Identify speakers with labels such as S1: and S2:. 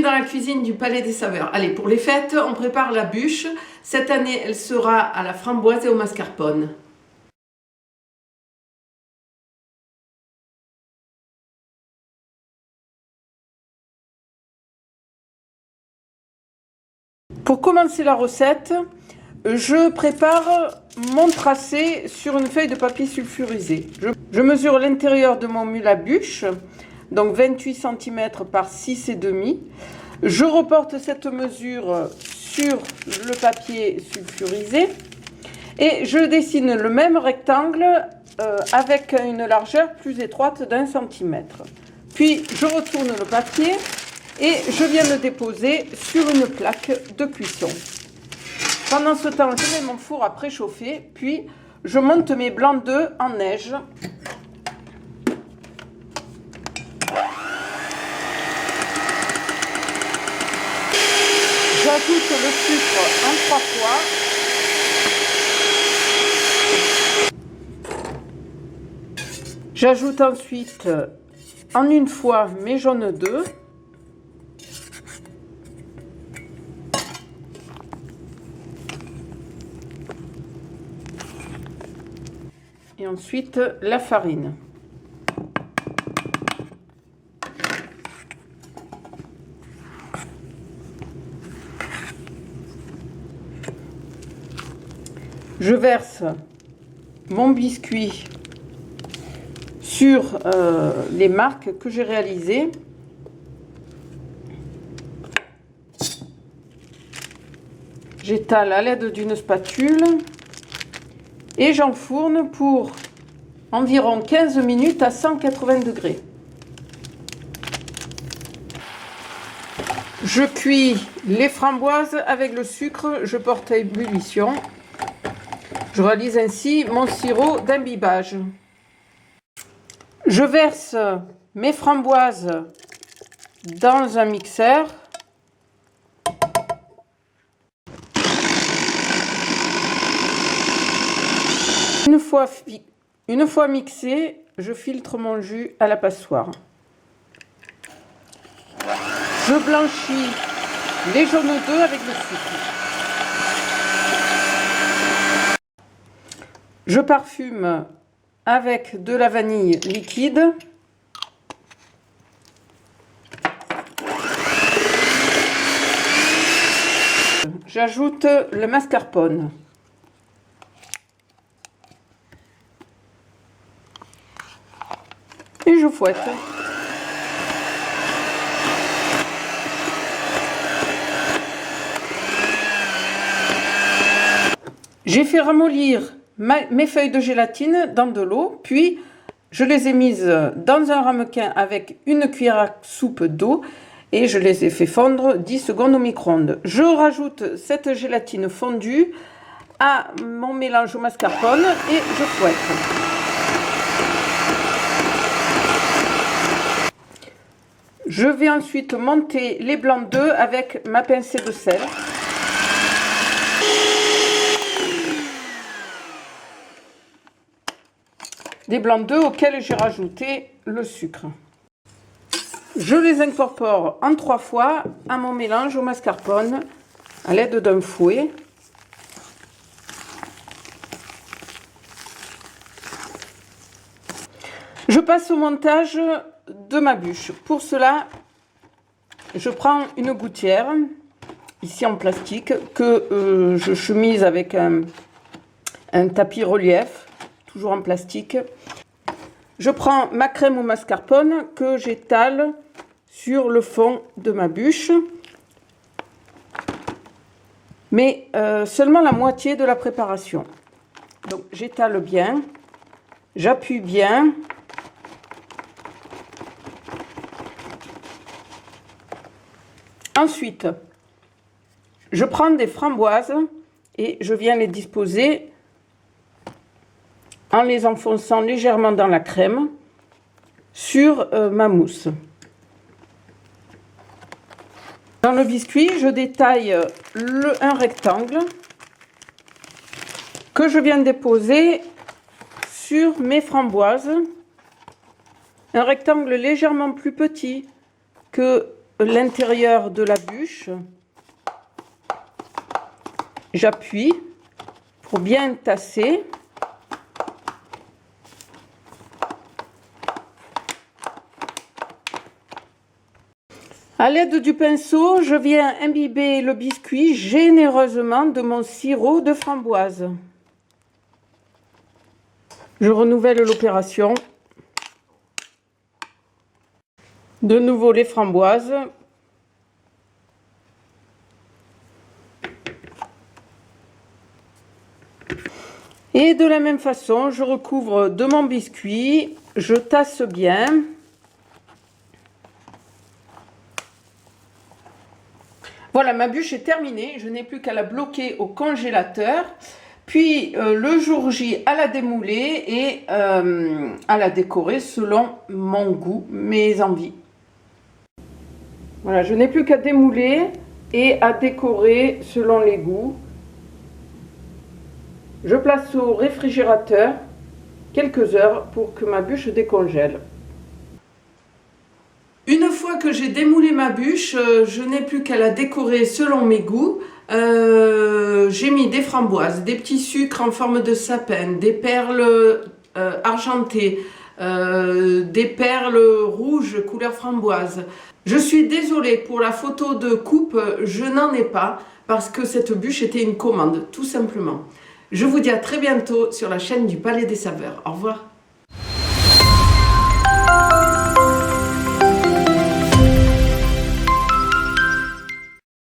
S1: dans la cuisine du Palais des Saveurs. Allez, pour les fêtes, on prépare la bûche. Cette année, elle sera à la framboise et au mascarpone. Pour commencer la recette, je prépare mon tracé sur une feuille de papier sulfurisé. Je mesure l'intérieur de mon moule à bûche, donc 28 cm par 6,5. Je reporte cette mesure sur le papier sulfurisé et je dessine le même rectangle avec une largeur plus étroite d'1 cm. Puis je retourne le papier et je viens le déposer sur une plaque de cuisson. Pendant ce temps, je mets mon four à préchauffer, puis je monte mes blancs d'œufs en neige. J'ajoute le sucre en 3 fois. J'ajoute ensuite en une fois mes jaunes d'œufs. Et ensuite la farine. Je verse mon biscuit sur les marques que j'ai réalisées. J'étale à l'aide d'une spatule et j'enfourne pour environ 15 minutes à 180 degrés. Je cuis les framboises avec le sucre, je porte à ébullition. Je réalise ainsi mon sirop d'imbibage. Je verse mes framboises dans un mixeur. Une fois mixé, je filtre mon jus à la passoire. Je blanchis les jaunes d'œufs avec le sucre. Je parfume avec de la vanille liquide. J'ajoute le mascarpone. Et je fouette. J'ai fait ramollir mes feuilles de gélatine dans de l'eau, puis je les ai mises dans un ramequin avec une cuillère à soupe d'eau et je les ai fait fondre 10 secondes au micro-ondes. Je rajoute cette gélatine fondue à mon mélange au mascarpone et je fouette. Je vais ensuite monter les blancs d'œufs avec ma pincée de sel. Des blancs d'œufs auxquels j'ai rajouté le sucre. Je les incorpore en 3 fois à mon mélange au mascarpone à l'aide d'un fouet. Je passe au montage de ma bûche. Pour cela, je prends une gouttière, ici en plastique, que je chemise avec un tapis relief, toujours en plastique. Je prends ma crème au mascarpone que j'étale sur le fond de ma bûche, mais seulement la moitié de la préparation. Donc j'étale bien, j'appuie bien. Ensuite, je prends des framboises et je viens les disposer en les enfonçant légèrement dans la crème sur ma mousse. Dans le biscuit, je détaille un rectangle que je viens déposer sur mes framboises. Un rectangle légèrement plus petit que l'intérieur de la bûche. J'appuie pour bien tasser. À l'aide du pinceau, je viens imbiber le biscuit généreusement de mon sirop de framboise. Je renouvelle l'opération. De nouveau les framboises. Et de la même façon, je recouvre de mon biscuit, je tasse bien. Voilà, ma bûche est terminée, je n'ai plus qu'à la bloquer au congélateur. Puis le jour J, à la démouler et à la décorer selon mon goût, mes envies. Voilà, je n'ai plus qu'à démouler et à décorer selon les goûts. Je place au réfrigérateur quelques heures pour que ma bûche décongèle. Une fois que j'ai démoulé ma bûche, je n'ai plus qu'à la décorer selon mes goûts. J'ai mis des framboises, des petits sucres en forme de sapin, des perles argentées, des perles rouges couleur framboise. Je suis désolée pour la photo de coupe, je n'en ai pas parce que cette bûche était une commande, tout simplement. Je vous dis à très bientôt sur la chaîne du Palais des Saveurs. Au revoir.